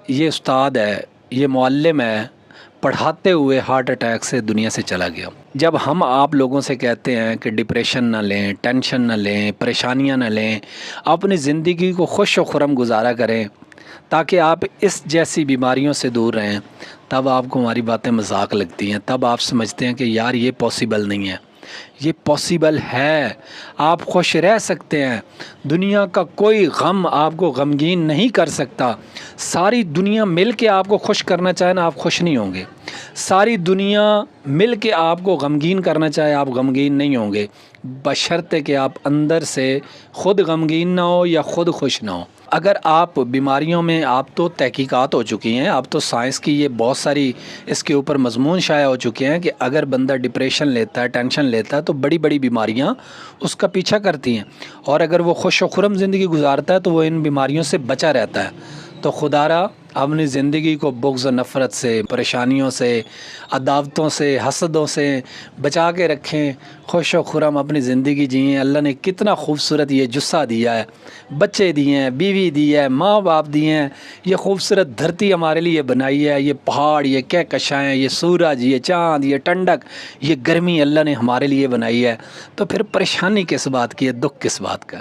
یہ استاد ہے، یہ معلم ہے، پڑھاتے ہوئے ہارٹ اٹیک سے دنیا سے چلا گیا۔ جب ہم آپ لوگوں سے کہتے ہیں کہ ڈپریشن نہ لیں، ٹینشن نہ لیں، پریشانیاں نہ لیں، اپنی زندگی کو خوش و خرم گزارا کریں تاکہ آپ اس جیسی بیماریوں سے دور رہیں، تب آپ کو ہماری باتیں مذاق لگتی ہیں، تب آپ سمجھتے ہیں کہ یار یہ پاسبل نہیں ہے۔ یہ پاسبل ہے، آپ خوش رہ سکتے ہیں، دنیا کا کوئی غم آپ کو غمگین نہیں کر سکتا۔ ساری دنیا مل کے آپ کو خوش کرنا چاہے نا، آپ خوش نہیں ہوں گے۔ ساری دنیا مل کے آپ کو غمگین کرنا چاہے، آپ غمگین نہیں ہوں گے، بشرطے کہ آپ اندر سے خود غمگین نہ ہو یا خود خوش نہ ہو۔ اگر آپ بیماریوں میں، آپ تو تحقیقات ہو چکی ہیں، آپ تو سائنس کی یہ بہت ساری اس کے اوپر مضمون شائع ہو چکے ہیں کہ اگر بندہ ڈپریشن لیتا ہے، ٹینشن لیتا ہے تو بڑی بڑی بیماریاں اس کا پیچھا کرتی ہیں، اور اگر وہ خوش و خرم زندگی گزارتا ہے تو وہ ان بیماریوں سے بچا رہتا ہے۔ تو خدا را اپنی زندگی کو بغض و نفرت سے، پریشانیوں سے، عداوتوں سے، حسدوں سے بچا کے رکھیں، خوش و خرم اپنی زندگی جئیں۔ اللہ نے کتنا خوبصورت یہ جسہ دیا ہے، بچے دیے ہیں، بیوی دی ہے، ماں باپ دیے ہیں، یہ خوبصورت دھرتی ہمارے لیے بنائی ہے، یہ پہاڑ، یہ کہکشائیں، یہ سورج، یہ چاند، یہ ٹنڈک، یہ گرمی اللہ نے ہمارے لیے بنائی ہے، تو پھر پریشانی کس بات کی ہے، دکھ کس بات کا؟